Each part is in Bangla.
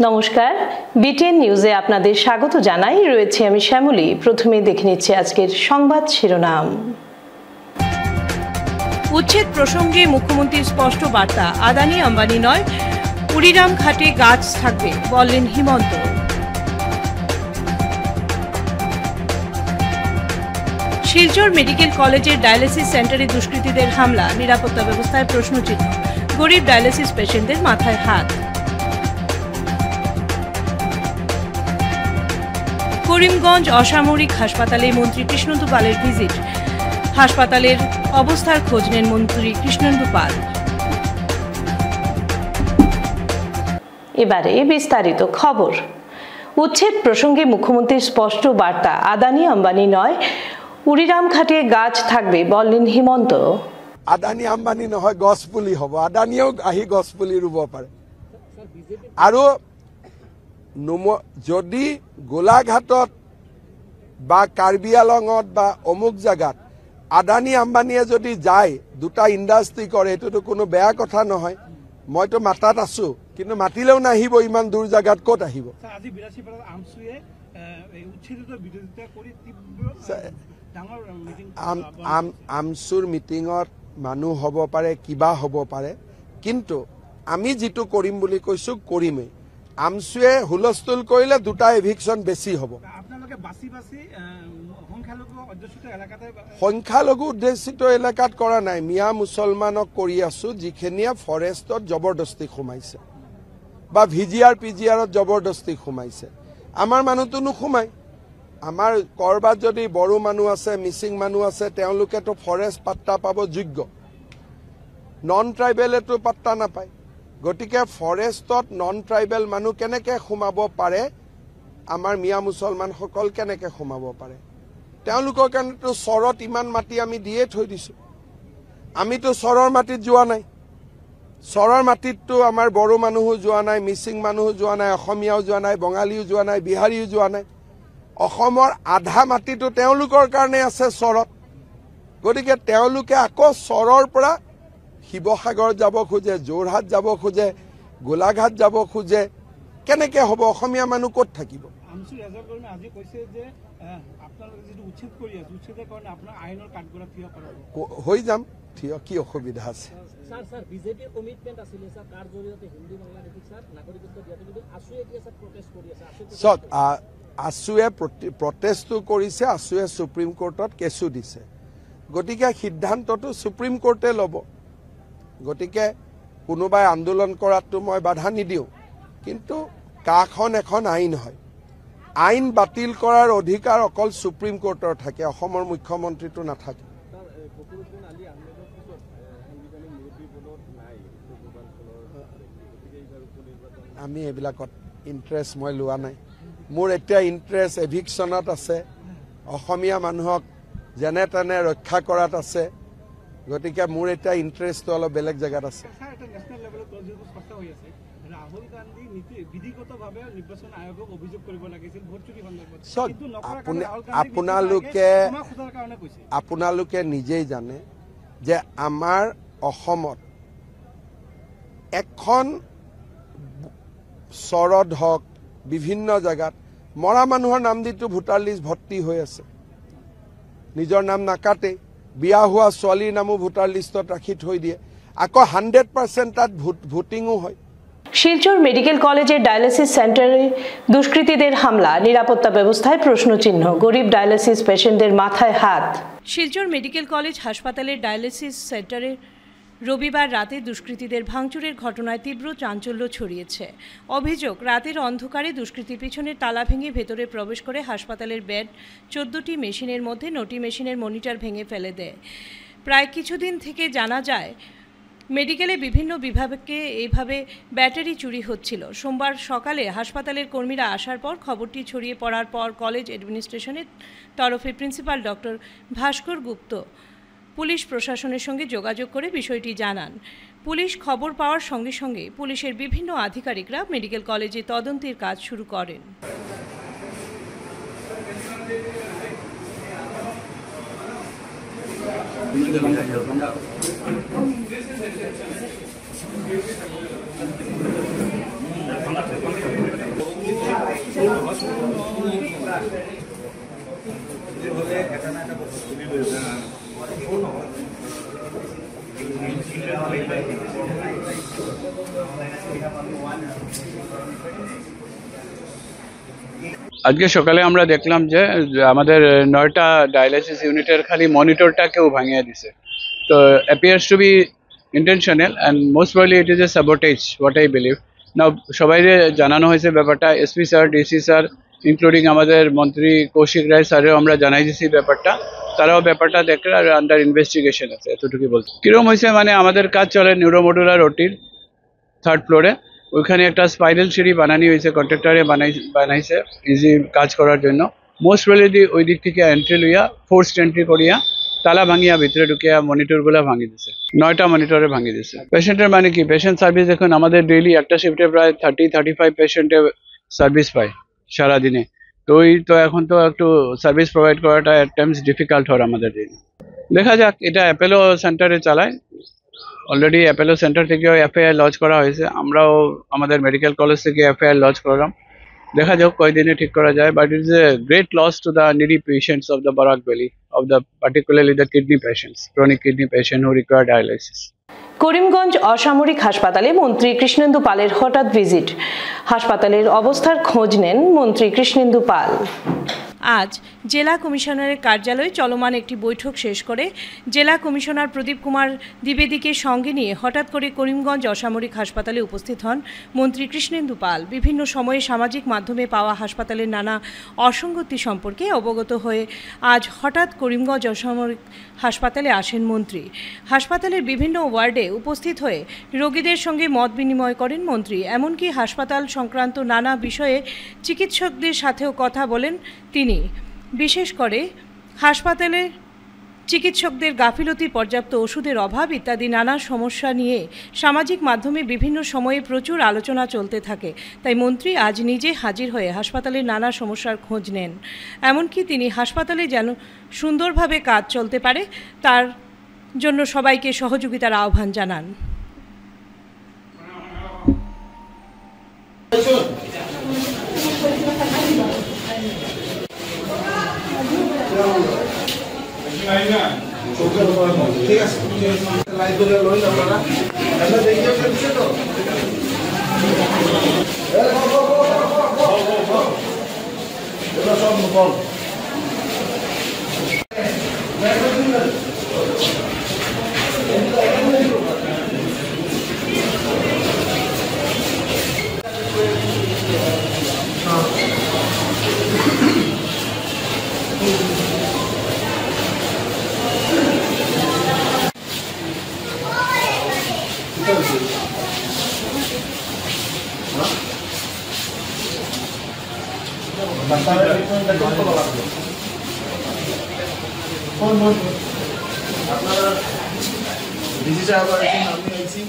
নমস্কার, বিটিএন নিউজে আপনাদের স্বাগত জানাই। রয়েছে আমি শ্যামলী। প্রথমে দেখে নিচ্ছি আজকের সংবাদ শিরোনাম। উচ্ছেদ প্রসঙ্গে মুখ্যমন্ত্রীর স্পষ্ট বার্তা, আদানি আম্বানি নয়, কুড়িরাম ঘাটে গাছ থাকবে বললেন হিমন্ত। শিলচর মেডিকেল কলেজের ডায়ালিসিস সেন্টারে দুষ্কৃতীদের হামলা, নিরাপত্তা ব্যবস্থায় প্রশ্নচিহ্ন, গরিব ডায়ালিসিস পেশেন্টদের মাথায় হাত। করিমগঞ্জ অসামরিক হাসপাতালে মন্ত্রী কৃষ্ণেন্দু পালের ভিজিট, হাসপাতালের অবস্থার খোঁজ নেন মন্ত্রী কৃষ্ণেন্দু পাল। এবারে বিস্তারিত খবর। উচ্ছেদ প্রসঙ্গে মুখ্যমন্ত্রীর স্পষ্ট বার্তা, আদানি আম্বানি নয়, কুড়িরাম ঘাটে গাছ থাকবে বললেন হিমন্ত। আদানি আম্বানি নহয়, গছ পুলি হব। আদানিও আহি গছ পুলি ৰুব পাৰে। আৰু যদি গোলাঘাটত বা কাৰ্বি আলঙত বা অমুক জাগাত আদানি আম্বানিয়ে যদি যায়, দুটা ইণ্ডাষ্ট্ৰি কৰে, এইটোতো কোনো বেয়া কথা নহয়। মইতো মাতাত আছো, কিন্তু মাতিলেও নাহিব। ইমান দূৰ জাগাত ক'ত আহিব? আমচুৰ মিটিঙত মানুহ হ'ব পাৰে, কিবা হ'ব পাৰে, কিন্তু আমি যিটো কৰিম বুলি কৈছো কৰিমেই। আমচুৱে হুলস্থুল কৰিলে দুটা এভিকশ্যন বেছি হ'ব। সংখ্যালঘু অধ্যুষিত এলেকাত কৰা নাই, মিয়া মুছলমানক কৰি আছো, যিখিনিয়ে ফৰেষ্টত জবৰদস্তি সোমাইছে বা ভিজিআৰ পিজিআৰত জবৰদস্তি সোমাইছে। আমাৰ মানুহটো নোসোমায়। আমাৰ কৰবাত যদি বড়ো মানুহ আছে, মিচিং মানুহ আছে, তেওঁলোকেতো ফৰেষ্ট পাত্তা পাব যোগ্য। নন ট্ৰাইবেলেতো পাত্তা নাপায়। গতিকে ফৰেষ্টত নন ট্ৰাইবেল মানুহ কেনেকৈ সোমাব পাৰে, আমাৰ মিয়া মুছলমানসকল কেনেকৈ সোমাব পাৰে? তেওঁলোকৰ কাৰণেতো চৰত ইমান মাটি আমি দিয়ে থৈ দিছোঁ। আমিতো চৰৰ মাটিত যোৱা নাই। চৰৰ মাটিততো আমাৰ বড়ো মানুহো যোৱা নাই, মিচিং মানুহো যোৱা নাই, অসমীয়াও যোৱা নাই, বঙালীও যোৱা নাই, বিহাৰীও যোৱা নাই। অসমৰ আধা মাটিটো তেওঁলোকৰ কাৰণে আছে চৰত। গতিকে তেওঁলোকে আকৌ চৰৰ পৰা শিৱসাগৰ যাব খোজে, যোৰহাট যাব খোজে, গোলাঘাট যাব খোজে। কেনেকৈ হ'ব? অসমীয়া মানুহ ক'ত থাকিব? হৈ যাম থিয়, কি অসুবিধা আছে? চক, আছুৱে প্ৰটেষ্টটো কৰিছে, আছুৱে সুপ্ৰিম কোৰ্টত কেছো দিছে। গতিকে সিদ্ধান্তটো সুপ্ৰিম কোৰ্টে ল'ব। গতিকে কোনোবাই আন্দোলন কৰাটো মই বাধা নিদিওঁ, কিন্তু কাখন এখন আইন হয়। আইন বাতিল কৰাৰ অধিকাৰ অকল সুপ্ৰিম কোৰ্টৰ থাকে, অসমৰ মুখ্যমন্ত্ৰীটো নাথাকে। আমি এইবিলাকত ইণ্টাৰেষ্ট মই লোৱা নাই। মোৰ এতিয়া ইণ্টাৰেষ্ট এভিকশ্যনত আছে, অসমীয়া মানুহক যেনে তেনে ৰক্ষা কৰাত আছে। গতিকে মোৰ এতিয়া ইণ্টাৰেষ্টটো অলপ বেলেগ জেগাত আছে। আপোনালোকে নিজেই জানে যে আমাৰ অসমত এখন চৰত হওক, বিভিন্ন জেগাত মৰা মানুহৰ নাম দিটো ভোটাৰ লিষ্ট ভৰ্তি হৈ আছে। নিজৰ নাম নাকাটে, বিয়া হোৱা ছোৱালীৰ নামো ভোটাৰ লিষ্টত ৰাখি থৈ দিয়ে। আকৌ 100% তাত ভোটিংও হয়। শিলচর মেডিকেল কলেজের ডায়ালিসিস সেন্টারে দুষ্কৃতীদের হামলা, নিরাপত্তা ব্যবস্থায় প্রশ্নচিহ্ন, গরিব ডায়ালিসিস পেশেন্টদের মাথায় হাত। শিলচর মেডিকেল কলেজ হাসপাতালের ডায়ালিসিস সেন্টারে রবিবার রাতে দুষ্কৃতীদের ভাঙচুরের ঘটনায় তীব্র চাঞ্চল্য ছড়িয়েছে। অভিযোগ, রাতের অন্ধকারে দুষ্কৃতী পিছনের তালা ভেঙে ভেতরে প্রবেশ করে হাসপাতালের বেড, 14টি মেশিনের মধ্যে 9টি মেশিনের মনিটর ভেঙে ফেলে দেয়। প্রায় কিছুদিন থেকে জানা যায় মেডিকেলে বিভিন্ন বিভাগে এইভাবে ব্যাটারি চুরি হচ্ছিল। সোমবার সকালে হাসপাতালের কর্মীরা আসার পর খবরটি ছড়িয়ে পড়ার পর কলেজ অ্যাডমিনিস্ট্রেশনের তরফে প্রিন্সিপাল ডক্টর ভাস্কর গুপ্ত পুলিশ প্রশাসনের সঙ্গে যোগাযোগ করে বিষয়টি জানান। পুলিশ খবর পাওয়ার সঙ্গে সঙ্গে পুলিশের বিভিন্ন আধিকারিকরা মেডিকেল কলেজে তদন্তের কাজ শুরু করেন। আজকে সকালে আমরা দেখলাম যে আমাদের 9টা ডায়ালিসিস ইউনিটের খালি মনিটরটাকেও ভাঙিয়ে দিছে। তো appears to be intentional and most probably it is a sabotage what I believe. Now সবাইকে জানানো হয়েছে ব্যাপারটা, SP sir, DC sir, including আমাদের মন্ত্রী কৌশিক রায় স্যারেও আমরা জানাই দিছি ব্যাপারটা। তারাও ব্যাপারটা দেখে আর আন্ডার ইনভেস্টিগেশন আছে, এতটুকু বলছে। কিরকম হয়েছে মানে আমাদের কাজ চলে নিউরোমডুলার ওটির 3rd ফ্লোরে, ওইখানে একটা স্পাইরাল সিঁড়ি বানানি হয়েছে, কন্ট্রাক্টরে বানাইছে ইজি কাজ করার জন্য। মোস্ট প্রবাবলি ওই দিক থেকে এন্ট্রি লইয়া ফোর্সড এন্ট্রি করিয়া তালা ভাঙিয়া ভিতরে ঢুকিয়া মনিটরগুলো ভাঙি দিছে, 9টা মনিটরে ভাঙি দিছে। পেশেন্টের মানে কি, পেশেন্ট সার্ভিস এখন আমাদের ডেইলি একটা শিফটে প্রায় 30-35 পেশেন্টে সার্ভিস পায় সারাদিনে। তো ওই তো এখন তো একটু সার্ভিস প্রোভাইড করাটা এট টাইমস ডিফিকাল্ট হয় আমাদের দিনে। দেখা যাক, এটা অ্যাপেলো সেন্টারে চালায়, অলরেডি অ্যাপেলো সেন্টার থেকেও এফআইআর লঞ্চ করা হয়েছে, আমরাও আমাদের মেডিকেল কলেজ থেকে এফআইআর লঞ্চ করলাম। দেখা যাক কয়দিনে ঠিক করা যায়, but it is a great loss to the needy patients of the Barak valley, of the particularly the kidney patients, chronic kidney patient who require dialysis. Karimganj অসামরিক হাসপাতালে মন্ত্রী কৃষ্ণেন্দু পালের হঠাৎ ভিজিট। হাসপাতালের অবস্থার খোঁজ নেন মন্ত্রী কৃষ্ণেন্দু পাল। আজ জেলা কমিশনারের কার্যালয়ে চলমান একটি বৈঠক শেষ করে জেলা কমিশনার প্রদীপ কুমার দ্বিবেদীকে সঙ্গে নিয়ে হঠাৎ করে করিমগঞ্জ অসামরিক হাসপাতালে উপস্থিত হন মন্ত্রী কৃষ্ণেন্দু পাল। বিভিন্ন সময়ে সামাজিক মাধ্যমে পাওয়া হাসপাতালের নানা অসঙ্গতি সম্পর্কে অবগত হয়ে আজ হঠাৎ করিমগঞ্জ অসামরিক হাসপাতালে আসেন মন্ত্রী। হাসপাতালের বিভিন্ন ওয়ার্ডে উপস্থিত হয়ে রোগীদের সঙ্গে মত বিনিময় করেন মন্ত্রী। এমনকি হাসপাতাল সংক্রান্ত নানা বিষয়ে চিকিৎসকদের সাথেও কথা বলেন তিনি। বিশেষ করে হাসপাতালে চিকিৎসকদের গাফিলতি, পর্যাপ্ত ওষুধের অভাব ইত্যাদি নানা সমস্যা নিয়ে সামাজিক মাধ্যমে বিভিন্ন সময়ে প্রচুর আলোচনা চলতে থাকে। তাই মন্ত্রী আজ নিজে হাজির হয়ে হাসপাতালের নানা সমস্যার খোঁজ নেন। এমনকি তিনি হাসপাতালে যেন সুন্দরভাবে কাজ চলতে পারে তার জন্য সবাইকে সহযোগিতার আহ্বান জানান। ঠিক আছে, লাইভ করে লই আপনারা আমরা দেখিয়ে ফেলছে তো। এটা সব বল আপনারা ডিসি সাহেব আছেন, আমি আইছি।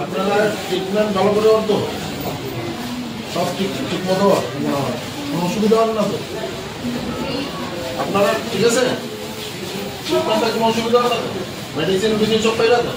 আপনারা ট্রিটমেন্ট ভালো করে তো সব ঠিক মতো কোনো অসুবিধা হবে না তো? আপনারা ঠিক আছে, ট্রিটমেন্টটা কোনো অসুবিধা হবে না তো? মেডিসিন ফিডিসিন সব পাইলা তো?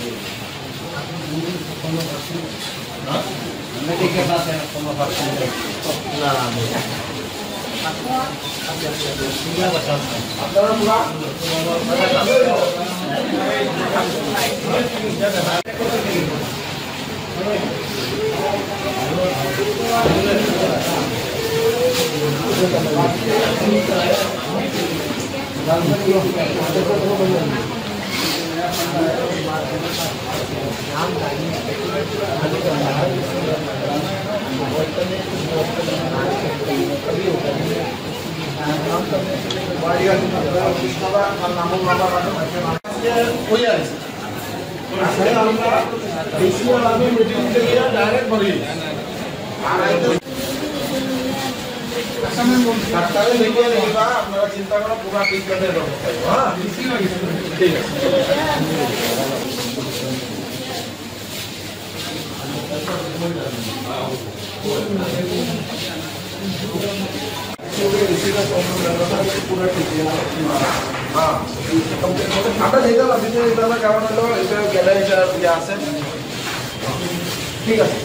আপনারা চিন্তা করা পুরা ট্রিটমেন্টের ব্যবস্থা। ঠিক আছে, আমরা যেটা কারণ হলো এটা গ্যালারি আছে ঠিক আছে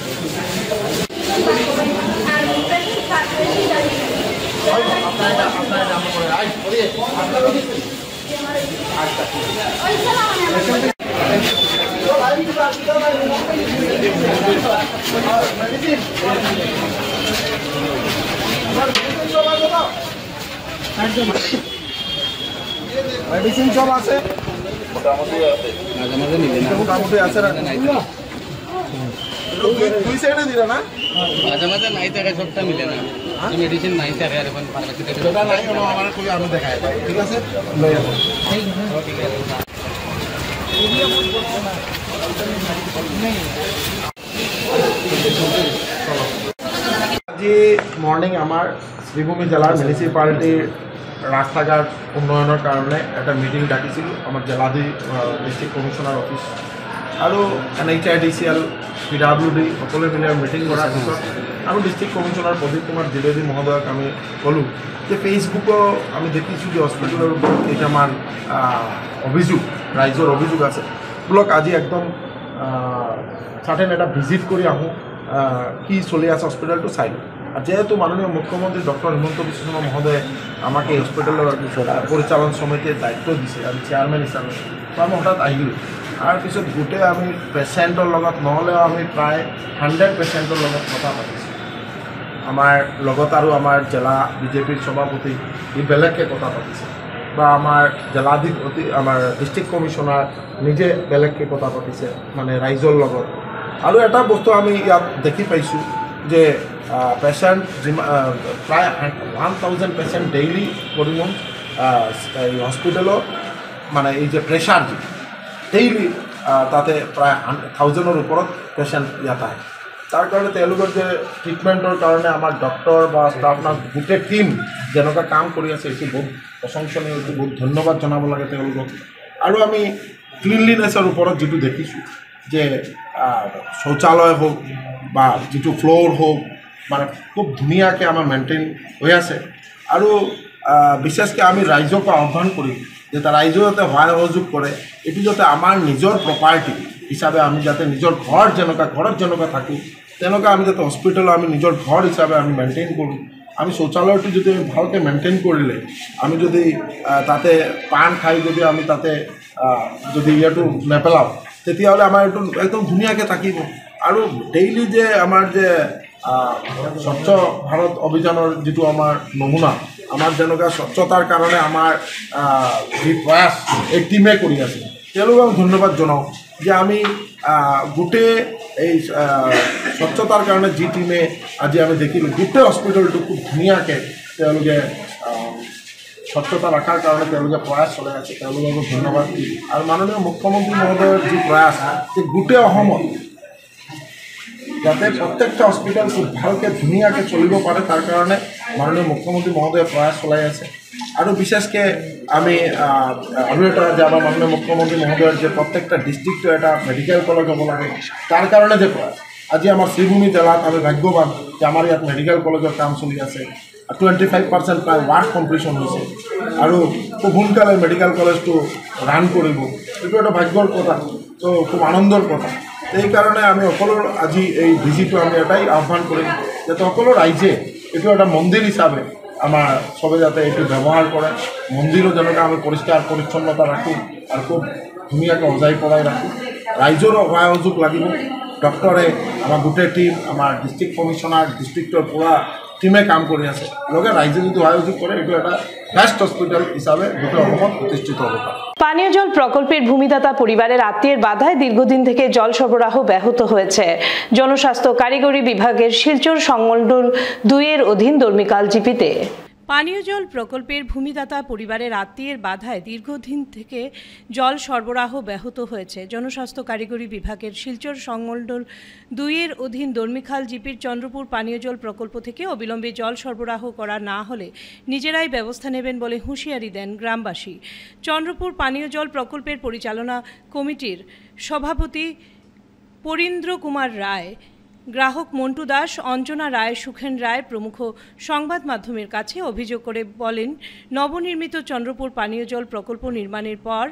মেডিসিন সব আছে মোটামুটি আছে না দুই সাইডে দিলে না মাঝে মাঝে নাই থাকে সবটা মিলে না মেডিসিন নাই থাকে আর এখন ফার্মেসিতে যেটা নাই কোনো আমার কই আমি দেখাই ঠিক আছে লই আসো আজি মর্নিং আমার শ্রীভূমি জেলার মিউনিসিপালিটির রাস্তাঘাট উন্নয়নের কারণে একটা মিটিং ডাকিছিল আমার জেলাধি ডিস্ট্রিক্ট কমিশনার অফিস আৰু NHIDCL PWD সকলে মিলে মিটিং কৰাৰ পিছত আৰু ডিস্ট্রিক্ট কমিশনার প্রদীপ কুমার দ্বিবেদী মহোদয়ক আমি কলো যে ফেসবুকও আমি দেখিছোঁ যে হস্পিটেলের উপর কেইটামান অভিযোগ রাইজৰ অভিযোগ আছে ব্লক আজি একদম সার্টেন এটা ভিজিট করে আহোঁ কি চলি আছে হস্পিটেলটো চাই লওঁ আর যেহেতু মাননীয় মুখ্যমন্ত্রী ডক্টর হিমন্ত বিশ্ব শর্মা মহোদয়ে আমাকে এই হস্পিটেলের পরিচালন সমিতির দায়িত্ব দিছে আমি চেয়ারম্যান হিসাবে তো আমি হঠাৎ আহিলোঁ আর পিছত গোটেই আমি পেচেণ্টৰ লগত নহ'লেও আমি প্ৰায় 100 পেচেণ্টৰ লগত কথা পাতিছোঁ আমাৰ লগত আৰু আমাৰ জিলা বিজেপিৰ সভাপতি ই বেলেগকৈ কথা পাতিছে বা আমাৰ জিলাধিপতি আমাৰ ডিস্ট্রিক্ট কমিশনাৰ নিজে বেলেগকৈ কথা পাতিছে মানে ৰাইজৰ লগত আৰু এটা বস্তু আমি ইয়াত দেখি পাইছোঁ যে পেচেণ্ট প্ৰায় 1000 পেচেণ্ট ডেইলি পৰিমাণ এই হস্পিটেলত মানে এই যে প্ৰেছাৰ ডেইলি তাতে প্ৰায় 1000-ৰ ওপৰত পেচেণ্ট ইয়াত আহে তাৰ কাৰণে তেওঁলোকৰ যে ট্ৰিটমেণ্টৰ কাৰণে আমাৰ ডক্টৰ বা ষ্টাফ নাৰ্ছ গোটেই টিম যেনেকুৱা কাম কৰি আছে এইটো বহুত প্ৰশংসনীয় এইটো বহুত ধন্যবাদ জনাব লাগে তেওঁলোকক আৰু আমি ক্লিনলিনেছৰ ওপৰত যিটো দেখিছোঁ যে শৌচালয় হোক বা যিটো ফ্ল'ৰ হোক মানে খুব ধুনীয়াকৈ আমাৰ মেইনটেইন হৈ আছে আৰু বিশেষকৈ আমি ৰাইজক আহ্বান কৰিম যে ৰাইজে যাতে সহায় সহযোগ কৰে এইটো যাতে আমাৰ নিজৰ প্ৰপাৰ্টি হিচাপে আমি যাতে নিজৰ ঘৰ যেনেকুৱা ঘৰত যেনেকুৱা থাকোঁ তেনেকুৱা আমি যাতে হস্পিটেলত আমি নিজৰ ঘৰ হিচাপে আমি মেইনটেইন কৰোঁ আমি শৌচালয়টো যদি আমি ভালকৈ মেইনটেইন কৰিলে আমি যদি তাতে পান খাই যদি আমি তাতে যদি ইয়াতো নেপেলাওঁ তেতিয়াহ'লে আমাৰ এইটো একদম ধুনীয়াকৈ থাকিব আৰু ডেইলি যে আমাৰ যে স্বচ্ছ ভাৰত অভিযানৰ যিটো আমাৰ নমুনা আমাৰ যেনেকুৱা স্বচ্ছতাৰ কাৰণে আমাৰ যি প্ৰয়াস এই টিমে কৰি আছে তেওঁলোকক ধন্যবাদ জনাওঁ যে আমি গোটেই এই স্বচ্ছতাৰ কাৰণে যি টিমে আজি আমি দেখিলোঁ গোটেই হস্পিটেলটো খুব ধুনীয়াকৈ তেওঁলোকে স্বচ্ছতা ৰখাৰ কাৰণে তেওঁলোকে প্ৰয়াস চলাই আছে তেওঁলোকক ধন্যবাদ আৰু মাননীয় মুখ্যমন্ত্ৰী মহোদয়ৰ যি প্ৰয়াস যে গোটেই অসমত যাতে প্ৰত্যেকটা হস্পিটেল খুব ভালকৈ ধুনীয়াকৈ চলিব পাৰে তাৰ কাৰণে মাননীয় মুখ্যমন্ত্ৰী মহোদয়ে প্ৰয়াস চলাই আছে আৰু বিশেষকৈ আমি আৰু এটা যে আমাৰ মাননীয় মুখ্যমন্ত্ৰী মহোদয়ৰ যে প্ৰত্যেকটা ডিষ্ট্ৰিক্টৰ এটা মেডিকেল কলেজ হ'ব লাগে তাৰ কাৰণে যে প্ৰয়াস আজি আমাৰ শ্ৰীভূমি জিলাত আমি ভাগ্যৱান যে আমাৰ ইয়াত মেডিকেল কলেজৰ কাম চলি আছে 25% প্ৰায় ৱাৰ্ক কমপ্লিশ্যন হৈছে আৰু খুব সোনকালে মেডিকেল কলেজটো ৰান কৰিব এইটো এটা ভাগ্যৰ কথা তো খুব আনন্দৰ কথা সেইকাৰণে আমি সকলো আজি এই ভিজিটো আমি এটাই আহ্বান কৰিম যাতে সকলো ৰাইজে এইটো এটা মন্দিৰ হিচাপে আমাৰ চবে যাতে এইটো ব্যৱহাৰ কৰে মন্দিৰো যেনেকৈ আমি পৰিষ্কাৰ পৰিচ্ছন্নতা ৰাখোঁ আৰু খুব ধুনীয়াকৈ সজাই পৰাই ৰাখোঁ ৰাইজৰো সহায় সহযোগ লাগিব ডক্টৰে আমাৰ গোটেই টিম আমাৰ ডিষ্ট্ৰিক্ট কমিশনাৰ ডিষ্ট্ৰিক্টৰ পুৰা টিমে কাম কৰি আছে লগে ৰাইজে যদি সহায় সহযোগ কৰে এইটো এটা বেষ্ট হস্পিটেল হিচাপে গোটেই অসমত প্ৰতিষ্ঠিত হ'ব পাৰে পানীয় জল প্রকল্পের ভূমিদাতা পরিবারের আত্মীয়ের বাধায় দীর্ঘদিন থেকে জল সরবরাহ ব্যাহত হয়েছে। জনস্বাস্থ্য কারিগরি বিভাগের শিলচর সংমণ্ডল 2-এর অধীন দর্মিকাল জিপিতে পানীয় জল প্রকল্পের ভূমিদাতা পরিবারের আত্মীয়ের বাধায় দীর্ঘদিন থেকে জল সরবরাহ ব্যাহত হয়েছে। জনস্বাস্থ্য কারিগরি বিভাগের শিলচর সংমণ্ডল 2-এর অধীন দর্মিখাল জিপির চন্দ্রপুর পানীয় জল প্রকল্প থেকে অবিলম্বে জল সরবরাহ করা না হলে নিজেরাই ব্যবস্থা নেবেন বলে হুঁশিয়ারি দেন গ্রামবাসী। চন্দ্রপুর পানীয় জল প্রকল্পের পরিচালনা কমিটির সভাপতি পরীন্দ্র কুমার রায় গ্রাহক মন্টু দাস, অঞ্জনা রায়, সুখেন রায় প্রমুখ সংবাদ মাধ্যমের কাছে অভিযোগ করে বলেন, নবনির্মিত চন্দ্রপুর পানীয় জল প্রকল্প নির্মাণের পর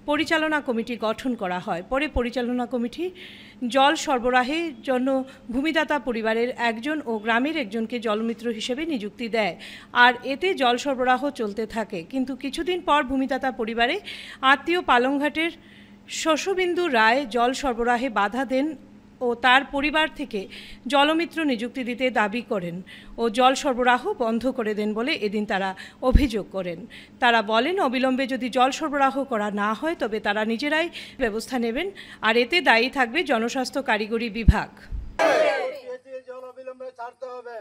পরিচালনা কমিটি গঠন করা হয়। পরে পরিচালনা কমিটি জল সরবরাহের জন্য ভূমিদাতা পরিবারের একজন ও গ্রামের একজনকে জলমিত্র হিসেবে নিযুক্তি দেয়, আর এতে জল সরবরাহ চলতে থাকে। কিন্তু কিছুদিন পর ভূমিদাতা পরিবারে আত্মীয় পালংঘাটের শশবিন্দু রায় জল সরবরাহে বাধা দেন ও তার পরিবার থেকে জলমিত্র নিযুক্তি দিতে দাবি করেন ও জল সরবরাহ বন্ধ করে দেন বলে এদিন তারা অভিযোগ করেন। তারা বলেন, অবিলম্বে যদি জল সরবরাহ করা না হয় তবে তারা নিজেরাই ব্যবস্থা নেবেন, আর এতে দায়ী থাকবে জনস্বাস্থ্য কারিগরি বিভাগ। জল অবিলম্বে ছাড়তে হবে,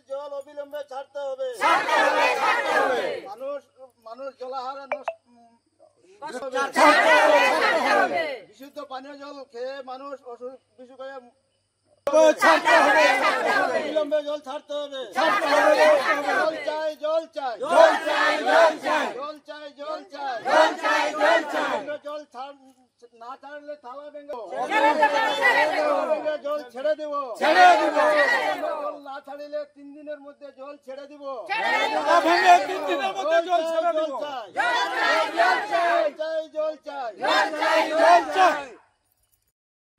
জল অবিলম্বে ছাড়তে হবে। মানুষ জলাহারে বিশুদ্ধ পানীয় জল খেয়ে মানুষ অসুখ বিসুখ হয়ে অবিলম্বে জল ছাড়তে হবে। জল চাই, জল চাই, জল চাই, জল চাই, জল চাই, জল চাই, জল চাই, জল চাই। জল না ছাড়লে থালা ভেঙে জল ছেড়ে দেব, ছেড়ে দিব। জল না ছাড়লে 3 দিনের মধ্যে জল ছেড়ে দিব, 3 দিনের মধ্যে জল ছেড়ে দিব। জল চাই, জল চাই, জল চাই।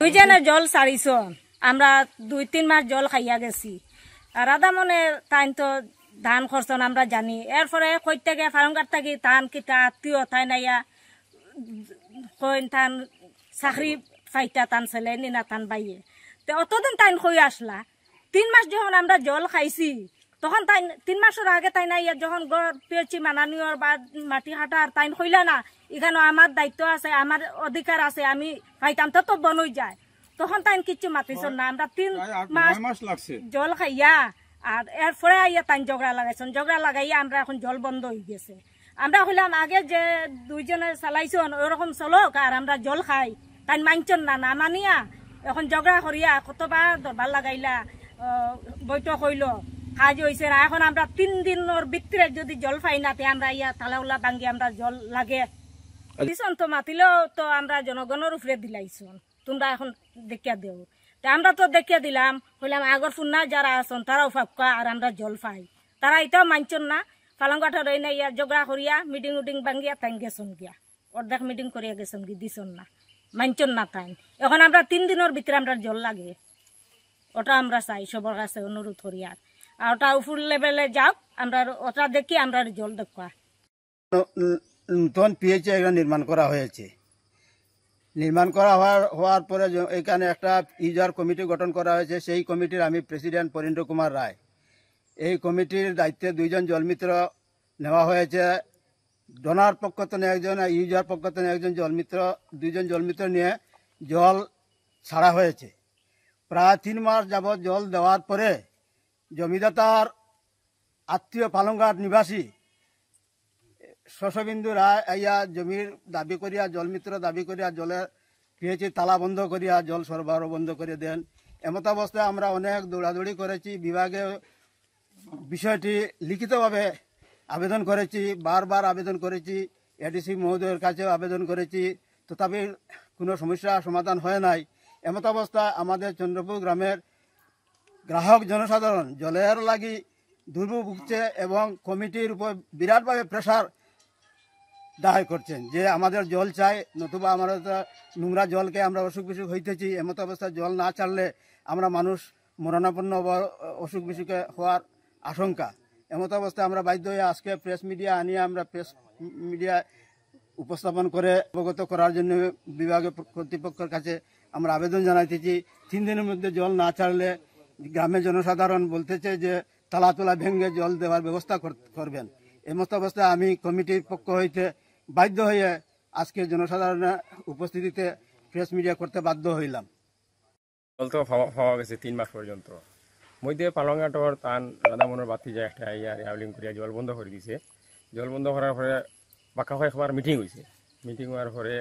দুইজনে জল ছাড়িছ, আমরা 2-3 মাস জল খাইয়া গেছি। রাধা মনে তাই তো ধান খরচন আমরা জানি। এরপরে কই থেকে ফার্মঘাট থাকি ধান কিতা আত্মীয় তাই নাইয়া কইন তান চাকরি ফাইটা টান ছেলে নিনা টান বাইয়ে তো অতদিন তাইন কই আসলা। 3 মাস যখন আমরা জল খাইছি তখন তাই 3 মাসের আগে তাই নাইয়া যখন গড় পেয়েছি মানানিয়র বা মাটি হাঁটার তাইন কইলা না এখানে আমার দায়িত্ব আছে, আমার অধিকার আছে, আমি ফাইতাম তো বনই যায়। তখন তাই কিচ্ছু মাতিছ না। আমরা 3 মাস লাগছে জল খাইয়া, আর এরপরে আইয়া তাই ঝগড়া লাগাইছেন। ঝগড়া লাগাইয়া আমরা এখন জল বন্ধ হয়ে গেছে। আমরা হইলাম আগে যে দুইজনে চালাইছন ওরকম চলক, আর আমরা জল খাই তাই মানছন না, না মানিয়া এখন ঝগড়া করিয়া কতবার দরবার লাগাইলা, বৈঠক হইল, কাজ হয়েছে না। এখন আমরা 3 দিনের ভিতরে যদি জল পাই না তে আমরা ইয়া তালাউলা ভাঙ্গি আমরা জল লাগে দিছন। তো মাতিলেও তো আমরা জনগণের উপরে দিলাইছন, তোমরা এখন দেখিয়া দেও। আমরা তো দেখিয়া দিলাম, হইলাম আগর ফুন্না যারা আছেন তারাও ফাঁকা, আর আমরা জল পাই। তারা এটাও মানছন না। পালংঘাটের রই না ইয়া ঝগড়া করিয়া মিটিং উটিং ভাঙ্গিয়া তাই গেছন গিয়া, অর্ধেক মিটিং করিয়া গেছন গি, দিছন না, মানছন না তাই। এখন আমরা 3 দিনের ভিতরে আমরা জল লাগে, ওটা আমরা চাই সবার কাছে অনুরোধ করিয়া। আর ওটা উপর লেভেলে যাও, আমরা ওটা দেখি আমরা জল দেখা। নতুন পিএইচি একটা নির্মাণ করা হয়েছে। নির্মাণ করা হওয়ার পরে এখানে একটা ইউজার কমিটি গঠন করা হয়েছে। সেই কমিটির আমি প্রেসিডেন্ট পরিন্দ্র কুমার রায়। এই কমিটির দায়িত্বে 2 জন জলমিত্র নেওয়া হয়েছে। ডোনার পক্ষ থেকে একজন, ইউজার পক্ষ থেকে একজন জলমিত্র, 2 জন জলমিত্র নিয়ে জল ছাড়া হয়েছে। প্রায় 3 মাস যাবৎ জল দেওয়ার পরে জমিদাতার আত্মীয় পালংঘাট নিবাসী শশবিন্দু রায় আইয়া জমির দাবি করিয়া, জলমিত্র দাবি করিয়া জলের পিএইচি তালা বন্ধ করিয়া জল সরবরাহ বন্ধ করে দেন। এমত অবস্থায় আমরা অনেক দৌড়াদৌড়ি করেছি, বিভাগে বিষয়টি লিখিতভাবে আবেদন করেছি, বারবার আবেদন করেছি, এডিসি মহোদয়ের কাছেও আবেদন করেছি, তথাপি কোনো সমস্যা সমাধান হয় নাই। এমত অবস্থায় আমাদের চন্দ্রপুর গ্রামের গ্রাহক জনসাধারণ জলের লাগি দুর্ভোগ ভুগছে এবং কমিটির উপর বিরাটভাবে প্রেশার দায় করছেন যে আমাদের জল চাই, নতুবা আমাদের নোংরা জলকে আমরা অসুখ বিসুখ হইতেছি। এমত অবস্থায় জল না ছাড়লে আমরা মানুষ মরণাপন্ন অসুখ বিসুখে হওয়ার আশঙ্কা। এমত অবস্থায় আমরা বাধ্য হয়ে আজকে প্রেস মিডিয়া আনিয়ে আমরা প্রেস মিডিয়া উপস্থাপন করে অবগত করার জন্য বিভাগীয় কর্তৃপক্ষের কাছে আমরা আবেদন জানাইতেছি। 3 দিনের মধ্যে জল না ছাড়লে গ্রামের জনসাধারণ বলতেছে যে তালা তোলা ভেঙে জল দেওয়ার ব্যবস্থা করবেন। এমত অবস্থায় আমি কমিটির পক্ষ হইতে বাধ্য হয়ে আজকে জনসাধারণের উপস্থিতিতে প্রেস মিডিয়া করতে বাধ্য হইলাম। জল তো পাওয়া গেছে 3 মাস পর্যন্ত। মধ্যে পালংঘাটর তান রাধামনের বাতি যায় একটা আইয়া রেহাউলিং করিয়া জল বন্ধ করে দিছে। জল বন্ধ করার পরে বাঁকা হয়ে খাবার মিটিং হয়েছে। মিটিং হওয়ার পরে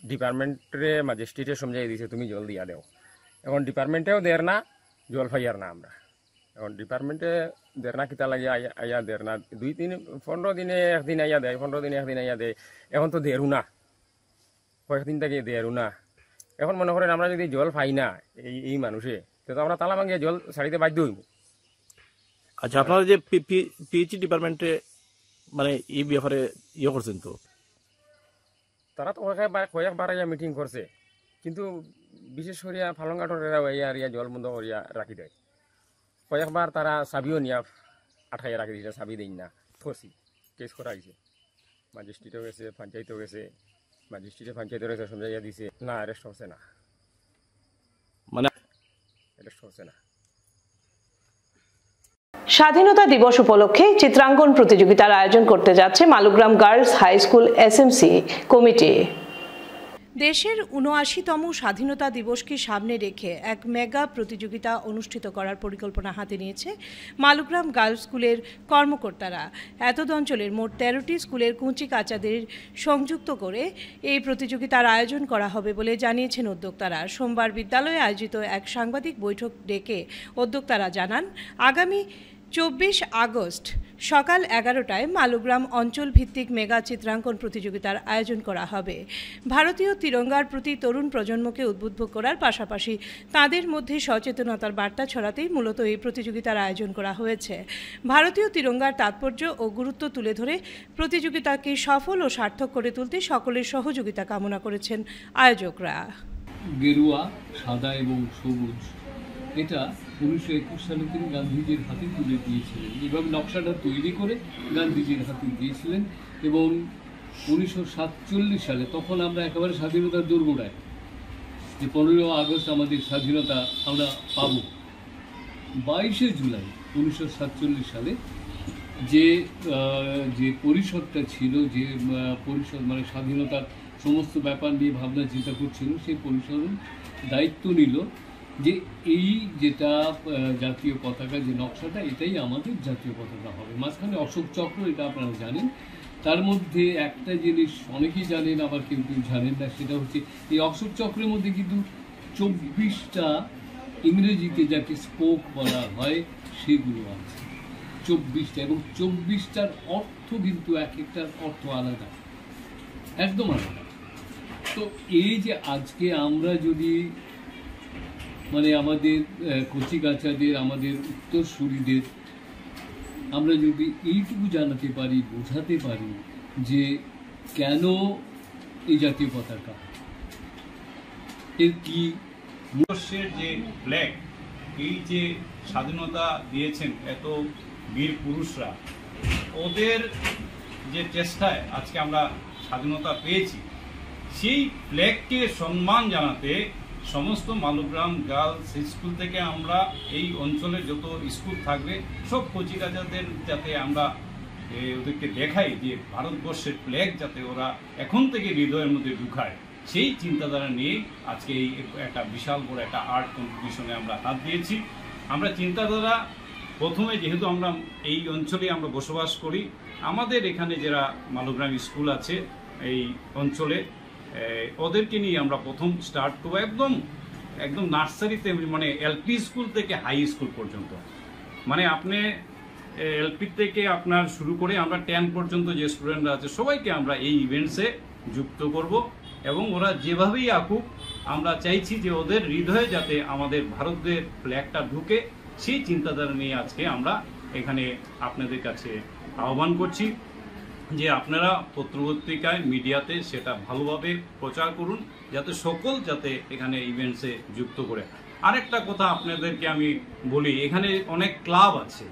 ডিপার্টমেন্টে ম্যাজিস্ট্রেটে সমঝাই দিয়েছে তুমি জল দিয়া দেও। এখন ডিপার্টমেন্টেও দেয় না, জল পাইয়ার না আমরা। এখন ডিপার্টমেন্টে দের না কিতা লাগে আইয়া দের না 2-15 দিনে একদিন আইয়া দেয়, 15 দিনে একদিন আইয়া দেয়। এখন তো দেরু না, কয়েকদিন থেকে দেরু না। এখন মনে করেন আমরা যদি জল পাই না এই মানুষে, তো আমরা তালা ভাঙিয়ে জল ছাড়িতে বাধ্য হইব। আচ্ছা, আপনারা যে পিএইচই ডিপার্টমেন্টে মানে এই ব্যাপারে ইয়ে করছেন, তো তারা তো কয়েকবার আইয়া মিটিং করছে, কিন্তু বিশেষ করিয়া ফালংঘাটর ইয়া জল বন্ধ করিয়া রাখি দেয়। কয়েকবার তারা চাবিও নিয়া আঠাইয়া রাখি দিয়েছে, চাবি দেন না। করছি, কেস করা হয়েছে, ম্যাজিস্ট্রেটও গেছে, পঞ্চায়েতও গেছে, ম্যাজিস্ট্রেটে পঞ্চায়েতের কাছে সমঝাইয়া দিছে, না অ্যারেস্ট হচ্ছে না, মানে অ্যারেস্ট হচ্ছে না। স্বাধীনতা দিবস উপলক্ষে চিত্রাঙ্কন প্রতিযোগিতার আয়োজন করতে যাচ্ছে Malugram girls high school SMC committee. দেশের ৭৯তম স্বাধীনতা দিবসকে সামনে রেখে এক মেগা প্রতিযোগিতা অনুষ্ঠিত করার পরিকল্পনা হাতে নিয়েছে মালুগ্রাম গার্লস স্কুলের কর্মকর্তারা। এতদ অঞ্চলের মোট ১৩টি স্কুলের কুঞ্চি কাচাদের সংযুক্ত করে এই প্রতিযোগিতার আয়োজন করা হবে বলে জানিয়েছেন উদ্যোক্তারা। সোমবার বিদ্যালয়ে আয়োজিত এক সাংবাদিক বৈঠক ডেকে উদ্যোক্তারা জানান, আগামী ২৪ আগস্ট সকাল ১১টায় মালুগ্রাম অঞ্চল ভিত্তিক মেগা চিত্রাঙ্কন প্রতিযোগিতার আয়োজন করা হবে। ভারতীয় তিরঙ্গার প্রতি তরুণ প্রজন্মকে উদ্বুদ্ধ করার পাশাপাশি তাদের মধ্যে সচেতনতার বার্তা ছড়াতেই মূলত এই প্রতিযোগিতার আয়োজন করা হয়েছে। ভারতীয় তিরঙ্গার তাৎপর্য ও গুরুত্ব তুলে ধরে প্রতিযোগিতাকে সফল ও সার্থক করে তুলতে সকলের সহযোগিতা কামনা করেছেন আয়োজকরা। গেরুয়া, সাদা এবং সবুজ, এটা ১৯২১ সালে তিনি গান্ধীজির হাতে তুলে দিয়েছিলেন। এইভাবে নকশাটা তৈরি করে গান্ধীজির হাতে দিয়েছিলেন এবং ১৯৪৭ সালে, তখন আমরা একেবারে স্বাধীনতার দোরগোড়ায়, যে ১৫ আগস্ট আমাদের স্বাধীনতা আমরা পাব। ২২শে জুলাই ১৯৪৭ সালে যে পরিষদটা ছিল, যে পরিষদ মানে স্বাধীনতার সমস্ত ব্যাপার নিয়ে ভাবনা চিন্তা করছিল, সেই পরিষদের দায়িত্ব নিল যে এই যেটা জাতীয় পতাকা, যে নকশাটা, এটাই আমাদের জাতীয় পতাকা হবে। মাঝখানে অশোক চক্র, এটা আপনারা জানেন। তার মধ্যে একটা জিনিস অনেকেই জানেন, আবার কেউ কেউ জানেন না, সেটা হচ্ছে এই অশোক চক্রের মধ্যে কিন্তু ২৪টা ইংরেজিতে যাকে স্পোক বলা হয় সেগুলো আছে, ২৪টা, এবং ২৪টার অর্থ কিন্তু এক একটার অর্থ আলাদা, একদম আলাদা। তো এই যে আজকে আমরা যদি মানে আমাদের কচিকাচাদের, আমাদের উত্তরসূরিদের আমরা যদি এইটুকু জানাতে পারি, বোঝাতে পারি যে কেন এই জাতীয় পতাকা, এর কি ভারতবর্ষের যে ফ্ল্যাগ, এই যে স্বাধীনতা দিয়েছেন এত বীর পুরুষরা, ওদের যে চেষ্টায় আজকে আমরা স্বাধীনতা পেয়েছি, সেই ফ্ল্যাগকে সম্মান জানাতে সমস্ত মালুগ্রাম গার্লস স্কুল থেকে আমরা এই অঞ্চলের যত স্কুল থাকবে সব কচিকাচাদের যাতে আমরা ওদেরকে দেখাই যে ভারতবর্ষের ফ্ল্যাগ যাতে ওরা এখন থেকে হৃদয়ের মধ্যে ঢুকায়, সেই চিন্তাধারা নিয়ে আজকে এই একটা বিশাল বড় একটা আর্ট কম্পিটিশনে আমরা হাত দিয়েছি। আমরা চিন্তাধারা প্রথমে, যেহেতু আমরা এই অঞ্চলে আমরা বসবাস করি, আমাদের এখানে যারা মালুগ্রাম স্কুল আছে এই অঞ্চলে, ওদেরকে নিয়ে আমরা প্রথম স্টার্ট করবো, একদম নার্সারিতে, মানে এলপি স্কুল থেকে হাই স্কুল পর্যন্ত। মানে আপনি এলপি থেকে আপনার শুরু করে আমরা 10 পর্যন্ত যে স্টুডেন্টরা আছে সবাইকে আমরা এই ইভেন্টসে যুক্ত করব, এবং ওরা যেভাবেই আঁকুক আমরা চাইছি যে ওদের হৃদয়ে যাতে আমাদের ভারতের ফ্ল্যাগটা ঢুকে, সেই চিন্তাধারা নিয়ে আজকে আমরা এখানে আপনাদের কাছে আহ্বান করছি যে আপনারা পত্রপত্রিকায়, মিডিয়াতে সেটা ভালোভাবে প্রচার করুন, যাতে সকল যাতে এখানে ইভেন্টসে যুক্ত করে। আরেকটা কথা আপনাদেরকে আমি বলি, এখানে অনেক ক্লাব আছে,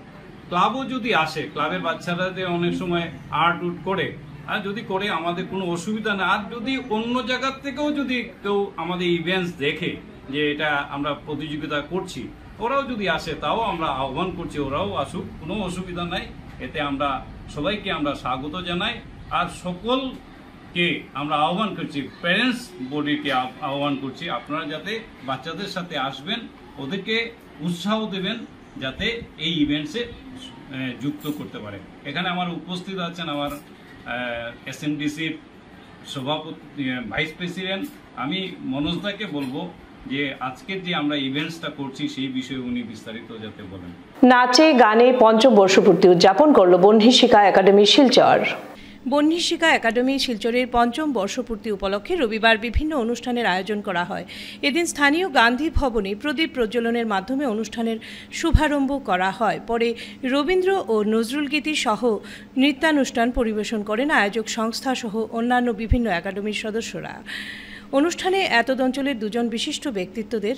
ক্লাবও যদি আসে, ক্লাবের বাচ্চারা অনেক সময় আর্ট উট করে, আর যদি করে আমাদের কোনো অসুবিধা না। আর যদি অন্য জায়গার থেকেও যদি কেউ আমাদের ইভেন্টস দেখে যে এটা আমরা প্রতিযোগিতা করছি, ওরাও যদি আসে তাও আমরা আহ্বান করছি, ওরাও আসুক, কোনো অসুবিধা নাই। এতে আমরা সবাইকে আমরা স্বাগত জানাই। আর সকলকে আমরা আহ্বান করছি, প্যারেন্টস বডিকে আহ্বান করছি, আপনারা যাতে বাচ্চাদের সাথে আসবেন, ওদেরকে উৎসাহ দেবেন যাতে এই ইভেন্টসে যুক্ত করতে পারে। এখানে আমার উপস্থিত আছেন আমার এসএমডিসির সভাপতি, ভাইস প্রেসিডেন্ট। আমি মনোজদাকে বলবো যে আজকের যে আমরা ইভেন্টসটা করছি সেই বিষয়ে উনি বিস্তারিত যাতে বলেন। নাচে গানে পঞ্চম বর্ষপূর্তি উদযাপন করল বহ্নিশিখা একাডেমি শিলচর। বহ্নিশিখা একাডেমি শিলচরের পঞ্চম বর্ষপূর্তি উপলক্ষে রবিবার বিভিন্ন অনুষ্ঠানের আয়োজন করা হয়। এদিন স্থানীয় গান্ধী ভবনে প্রদীপ প্রজ্বলনের মাধ্যমে অনুষ্ঠানের শুভারম্ভ করা হয়। পরে রবীন্দ্র ও নজরুল গীতি সহ নৃত্যানুষ্ঠান পরিবেশন করেন আয়োজক সংস্থা সহ অন্যান্য বিভিন্ন একাডেমির সদস্যরা। অনুষ্ঠানে এতদ অঞ্চলের দুজন বিশিষ্ট ব্যক্তিত্বদের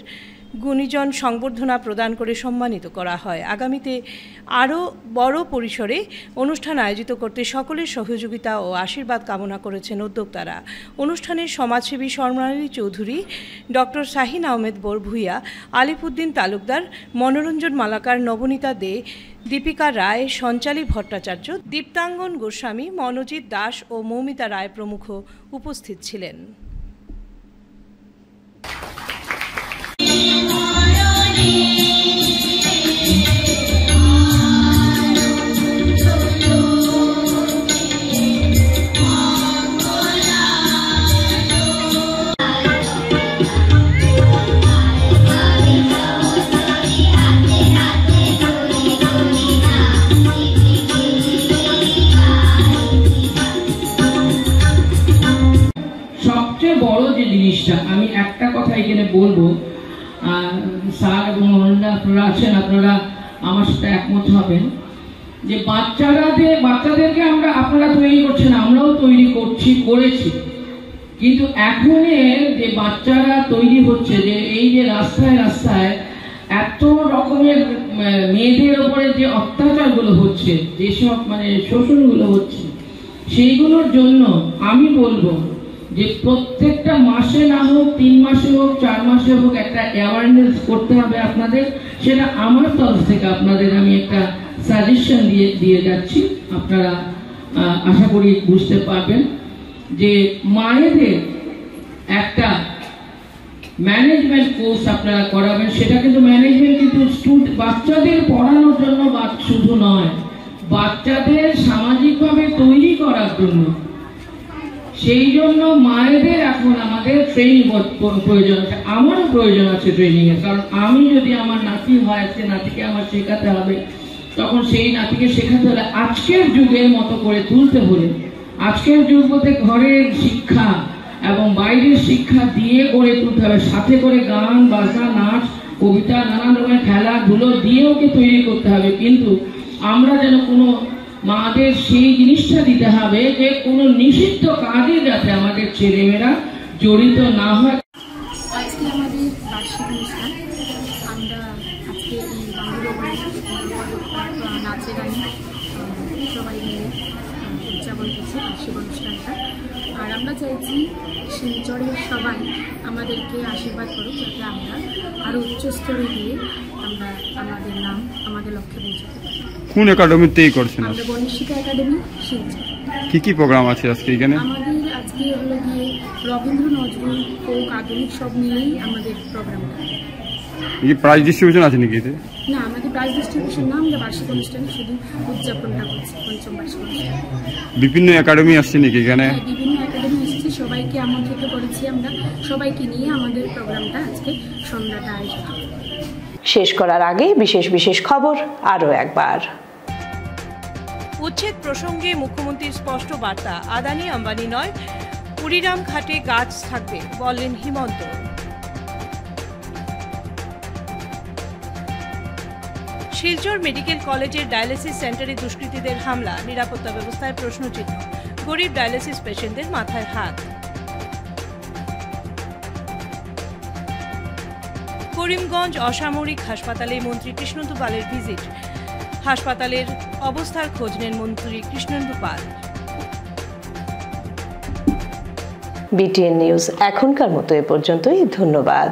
গুণীজন সংবর্ধনা প্রদান করে সম্মানিত করা হয়। আগামীতে আরও বড় পরিসরে অনুষ্ঠান আয়োজিত করতে সকলের সহযোগিতা ও আশীর্বাদ কামনা করেছেন উদ্যোক্তারা। অনুষ্ঠানের সমাজসেবী স্বর্ণালী চৌধুরী, ডক্টর শাহিন আহমেদ বরভূইয়া, আলিফউদ্দিন তালুকদার, মনোরঞ্জন মালাকার, নবনীতা দে, দীপিকা রায়, সঞ্চালী ভট্টাচার্য, দীপ্তাঙ্গন গোস্বামী, মনোজিৎ দাস ও মৌমিতা রায় প্রমুখ উপস্থিত ছিলেন। সবচেয়ে বড় যে জিনিসটা আমি একটা কথা এখানে বলবো, স্যার এবং আপনারা আছেন, আপনারা আমার সাথে একমত হবেন যে বাচ্চাদেরকে আপনারা তৈরি করছেন, আমরাও তৈরি করেছি, কিন্তু এখন যে বাচ্চারা তৈরি হচ্ছে, যে এই যে রাস্তায় রাস্তায় এত রকমের মেয়েদের ওপরে যে অত্যাচারগুলো হচ্ছে, যেসব শোষণগুলো হচ্ছে, সেইগুলোর জন্য আমি বলবো যে প্রত্যেকটা মাসে না হোক, 3 মাসে হোক, 4 মাসে হোক, একটা অ্যাওয়ারনেস করতে হবে আপনাদের। সেটা আমার তরফ থেকে আপনাদের আমি একটা সাজেশন দিয়ে যাচ্ছি, আপনারা আশা করি বুঝতে পারবেন যে মায়েদের একটা ম্যানেজমেন্ট কোর্স আপনারা করাবেন। সেটা কিন্তু ম্যানেজমেন্ট কিন্তু বাচ্চাদের পড়ানোর জন্য শুধু নয়, বাচ্চাদের সামাজিকভাবে তৈরি করার জন্য। সেই জন্য মায়েদের এখন আমাদের ট্রেনিং প্রয়োজন আছে, আমারও প্রয়োজন আছে ট্রেনিং এর। কারণ আমি যদি আমার নাতি হয়, সে নাতিকে আমার শেখাতে হবে, তখন সেই নাতিকে শেখাতে হলে আজকের যুগের মতো করে তুলতে হলে, আজকের যুগ বলতে ঘরের শিক্ষা এবং বাইরের শিক্ষা দিয়ে গড়ে তুলতে হবে, সাথে করে গান বাজনা, নাচ, কবিতা, নানান রকমের খেলাধুলো দিয়ে ওকে তৈরি করতে হবে। কিন্তু আমরা যেন কোনো মাদের সেই জিনিসটা দিতে হবে যে কোনো নিষিদ্ধ কাজে যাতে আমাদের ছেলেমেয়েরা জড়িত না হয়। আজকে আমাদের বার্ষিক অনুষ্ঠান, আমরা আজকে এই নাচে গানে সবাই মিলে উদযাপন করছি বার্ষিক অনুষ্ঠানটা। আর আমরা চাইছি শিলচরের সবাই আমাদেরকে আশীর্বাদ করুক, যাতে আমরা আরও উচ্চস্তরে গিয়ে আমরা আমাদের নাম আমাদের লক্ষ্যে পৌঁছাতে পারি। কোন একাডেমিতেই করছেন? আমরা বহ্নিশিখা একাডেমি শিলচর। কি প্রোগ্রাম আছে আজকে এখানে? আমাদের আজকে হলো গিয়ে রবীন্দ্র, নজরুল, ফোক, আধুনিক সব মিলেই আমাদের প্রোগ্রামটা। কি প্রাইজ ডিস্ট্রিবিউশন আছে নাকি এতে? না, আমাদের প্রাইজ ডিস্ট্রিবিউশন না, আমরা বার্ষিক অনুষ্ঠানে শুধু উদযাপনটা করছি, পঞ্চম বার্ষিক অনুষ্ঠান। বিভিন্ন একাডেমি আসছে নাকি এখানে? বিভিন্ন একাডেমি আসছে, সবাইকে আমন্ত্রিত করেছি আমরা, সবাইকে নিয়ে আমাদের প্রোগ্রামটা আজকে সন্ধ্যাটা আয়োজন। শেষ করার আগে বিশেষ খবর আরও একবার। উচ্ছেদ প্রসঙ্গে মুখ্যমন্ত্রীর স্পষ্ট বার্তা, আদানি আম্বানি নয়, কুড়িরাম ঘাটে গাছ থাকবে বললেন হিমন্ত। শিলচর মেডিকেল কলেজের ডায়ালিসিস সেন্টারে দুষ্কৃতীদের হামলা, নিরাপত্তা ব্যবস্থায় প্রশ্নচিহ্ন, গরিব ডায়ালিসিস পেশেন্টদের মাথায় হাত। করিমগঞ্জ অসামরিক হাসপাতালে মন্ত্রী কৃষ্ণেন্দু পালের ভিজিট, হাসপাতালের অবস্থার খোঁজ নেন মন্ত্রী কৃষ্ণেন্দু পাল। বিটিএন নিউজ এখনকার মতো এ পর্যন্তই, ধন্যবাদ।